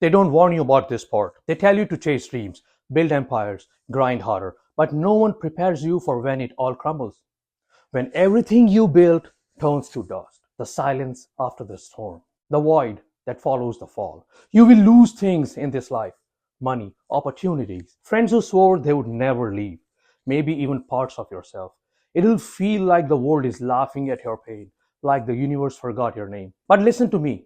They don't warn you about this part. They tell you to chase dreams, build empires, grind harder, but no one prepares you for when it all crumbles. When everything you built turns to dust, the silence after the storm, the void that follows the fall. You will lose things in this life: money, opportunities, friends who swore they would never leave, maybe even parts of yourself. It'll feel like the world is laughing at your pain, like the universe forgot your name. But listen to me,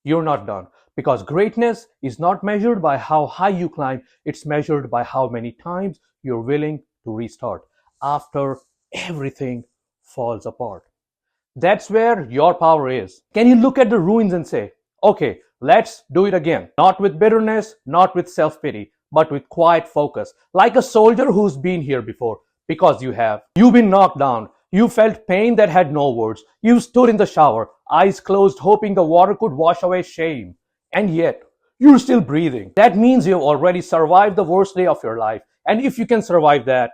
you're not done. Because greatness is not measured by how high you climb, it's measured by how many times you're willing to restart after everything falls apart. That's where your power is. Can you look at the ruins and say, okay, let's do it again? Not with bitterness, not with self pity, but with quiet focus, like a soldier who's been here before, because you have. You've been knocked down. You felt pain that had no words. You stood in the shower, eyes closed, hoping the water could wash away shame. And yet, you're still breathing. That means you've already survived the worst day of your life. And if you can survive that,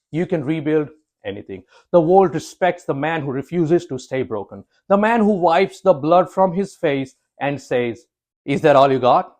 you can rebuild anything. The world respects the man who refuses to stay broken, the man who wipes the blood from his face and says, "Is that all you got?"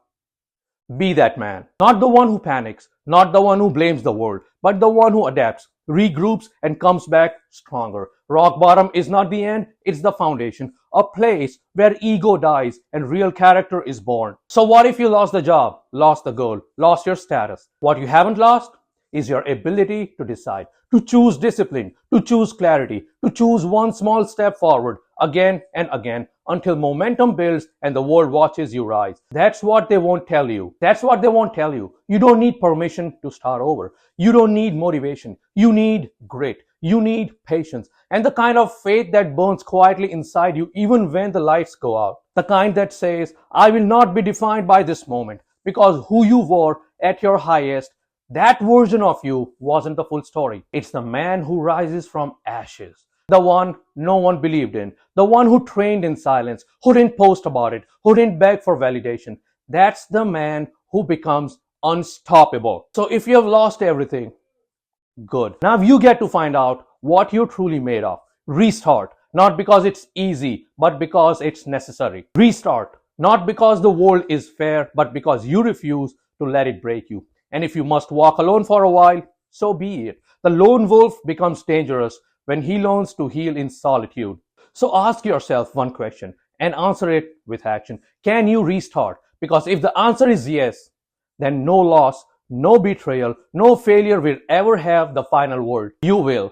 Be that man. Not the one who panics, not the one who blames the world, but the one who adapts, regroups, and comes back stronger. Rock bottom is not the end, it's the foundation, a place where ego dies and real character is born. So what if you lost the job, lost the goal, lost your status? What you haven't lost is your ability to decide, to choose discipline, to choose clarity, to choose one small step forward again and again until momentum builds and the world watches you rise. That's what they won't tell you. That's what they won't tell you. You don't need permission to start over. You don't need motivation. You need grit. You need patience and the kind of faith that burns quietly inside you even when the lights go out. The kind that says, I will not be defined by this moment, because who you were at your highest, that version of you wasn't the full story. It's the man who rises from ashes, the one no one believed in, the one who trained in silence, who didn't post about it, who didn't beg for validation. That's the man who becomes unstoppable. So if you have lost everything, good. Now you get to find out what you're truly made of. Restart, not because it's easy, but because it's necessary. Restart, not because the world is fair, but because you refuse to let it break you. And if you must walk alone for a while, so be it. The lone wolf becomes dangerous when he learns to heal in solitude. So ask yourself one question and answer it with action. Can you restart? Because if the answer is yes, then no loss, no betrayal, no failure will ever have the final word. You will.